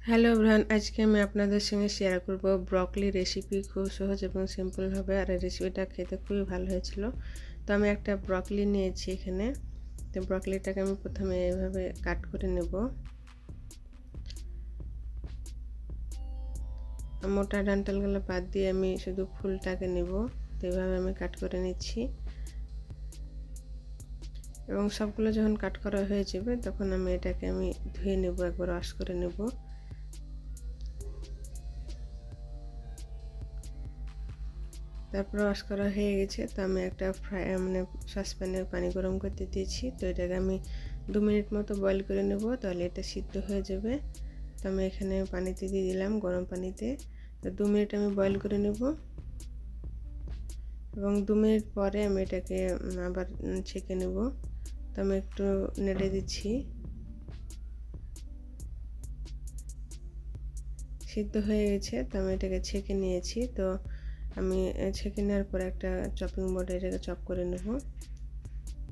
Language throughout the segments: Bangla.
হ্যালো এভরিওয়ান, আজকে আমি আপনাদের সঙ্গে শেয়ার করব ব্রকলি রেসিপি। খুব সহজ এবং সিম্পলভাবে, আর এই রেসিপিটা খেতে খুবই ভালো হয়েছিল। তো আমি একটা ব্রকলি নিয়েছি এখানে। তো ব্রকলিটাকে আমি প্রথমে এভাবে কাট করে নেব। মোটা ডান্টালগুলো বাদ দিয়ে আমি শুধু ফুলটাকে নেব। তো এইভাবে আমি কাট করে নিচ্ছি, এবং সবগুলো যখন কাট করা হয়ে যাবে তখন আমি এটাকে ধুয়ে নেব, একবার ওয়াশ করে নেব। তারপর ওয়াশ করা হয়ে গেছে। তো আমি একটা সসপ্যানে পানি গরম করতে দিয়েছি। তো এটাকে আমি 2 মিনিট মতো বয়েল করে নেব, তাহলে এটা সিদ্ধ হয়ে যাবে। তো আমি এখানে পানিতে দিয়ে দিলাম, গরম পানিতে। তো 2 মিনিট আমি বয়েল করে নেব, এবং 2 মিনিট পরে আমি এটাকে আবার ছেঁকে নেব। তো আমি একটু নেড়ে দিচ্ছি। সিদ্ধ হয়ে গেছে। তো আমি এটাকে ছেঁকে নিয়েছি। তো আমি ছেঁকে নেওয়ার পরে একটা চপিং বোর্ডে এটাকে চপ করে নেব।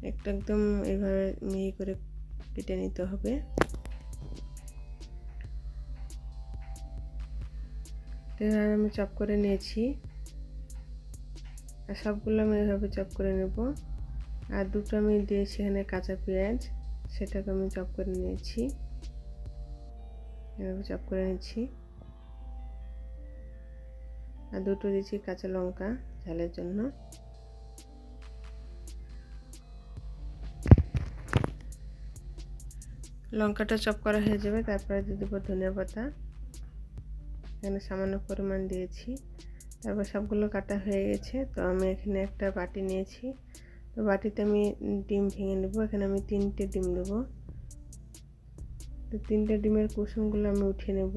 একদম এইভাবে মিহি করে কেটে নিতে হবে। এভাবে আমি চপ করে নিয়েছি, আর সবগুলো আমি এভাবে চপ করে নেব। আর দুটো আমি দিয়েছি এখানে কাঁচা পেঁয়াজ, সেটাকে আমি চপ করে নিয়েছি। এভাবে চপ করে নিচ্ছি। আর দুটো দিয়েছি কাঁচা লঙ্কা ঝালের জন্য। লঙ্কাটা চপ করা হয়ে যাবে, তারপরে দিয়ে দেবো ধনিয়া পাতা। এখানে সামান্য পরিমাণ দিয়েছি। তারপর সবগুলো কাটা হয়ে গেছে। তো আমি এখানে একটা বাটি নিয়েছি। তো বাটিতে আমি ডিম ভেঙে নেব। এখানে আমি 3টে ডিম দেব। তো 3টে ডিমের কুসুমগুলো আমি উঠিয়ে নেব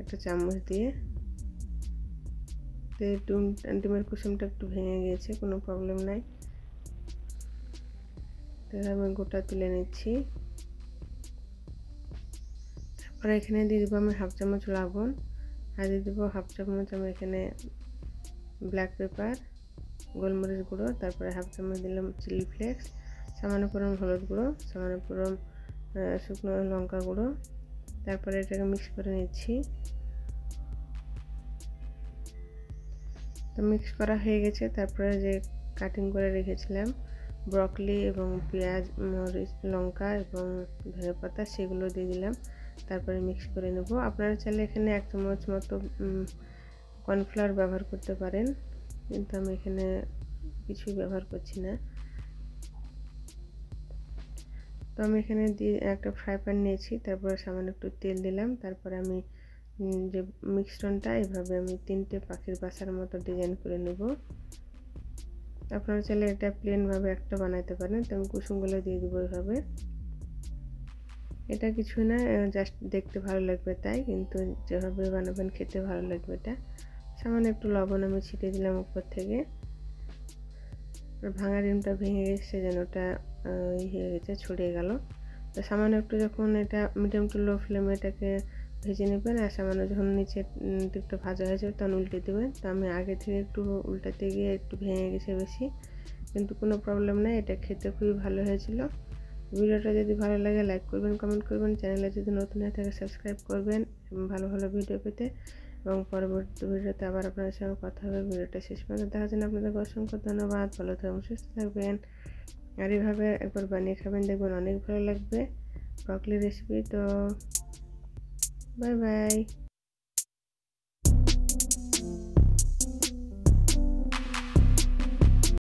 একটা চামচ দিয়ে। তো ডিমের কুসুমটা একটু ভেঙে গিয়েছে, কোনো প্রবলেম নাই। তো আমি গোটা তুলে নিচ্ছি। তারপরে এখানে দিয়ে দেবো আমি 1/2 চামচ লবণ, আর দিয়ে দেবো 1/2 চামচ আমি এখানে ব্ল্যাক পেপার, গোলমরিচ গুঁড়ো। তারপরে 1/2 চামচ দিলাম চিলি ফ্লেক্স, সামান্য পরিমাণ হলুদ গুঁড়ো, সামান্য পরিমাণ শুকনো লঙ্কা গুঁড়ো। তারপরে এটাকে মিক্স করে নিচ্ছি। তো মিক্স করা হয়ে গেছে। তারপরে যে কাটিং করে রেখেছিলাম ব্রকলি এবং পেঁয়াজ, মরিচ, লঙ্কা এবং ধনেপাতা, সেগুলো দিয়ে দিলাম। তারপরে মিক্স করে নেব। আপনারা চাইলে এখানে 1 চামচ মতো কর্নফ্লাওয়ার ব্যবহার করতে পারেন, কিন্তু আমি এখানে কিছুই ব্যবহার করছি না। তো আমি এখানে দিয়ে একটা ফ্রাই প্যান নিয়েছি। তারপরে সামান্য একটু তেল দিলাম। তারপরে আমি যে মিশ্রণটা এভাবে আমি 3টে পাখির বাসার মতো ডিজাইন করে নেব। আপনারা চাইলে এটা প্লেনভাবে একটা বানাতে পারেন। তো আমি কুসুমগুলো দিয়ে দেবো এভাবে। এটা কিছু না, জাস্ট দেখতে ভালো লাগবে তাই, কিন্তু যেভাবে বানাবেন খেতে ভালো লাগবে এটা। সামান্য একটু লবণ আমি ছিটিয়ে দিলাম উপর থেকে। ভাঙা ডিমটা ভেঙে গেছে, যেন ওটা হয়ে গেছে, ছড়িয়ে গেল। তো সামান্য একটু যখন এটা মিডিয়াম টু লো ফ্লেমে এটাকে ভেজে নেবেন, আর সামান্য যখন নিচের দিকটা ভাজা হয়ে যাবে তখন উল্টে দেবেন। তো আমি আগে থেকে একটু উল্টাতে গিয়ে একটু ভেঙে গেছে বেশি, কিন্তু কোনো প্রবলেম নেই, এটা খেতে খুবই ভালো হয়েছিল। ভিডিওটা যদি ভালো লাগে লাইক করবেন, কমেন্ট করবেন, চ্যানেলে যদি নতুন হয়ে থাকে সাবস্ক্রাইব করবেন ভালো ভালো ভিডিও পেতে। এবং পরবর্তী ভিডিওতে আবার আপনাদের সঙ্গে কথা হবে। ভিডিওটা শেষ পর্যন্ত দেখার জন্য আপনাদের অসংখ্য ধন্যবাদ। ভালো থাকবেন, সুস্থ থাকবেন, আর এইভাবে একবার বানিয়ে খাবেন, দেখবেন অনেক ভালো লাগবে ব্রকলি রেসিপি। তো বাই বাই।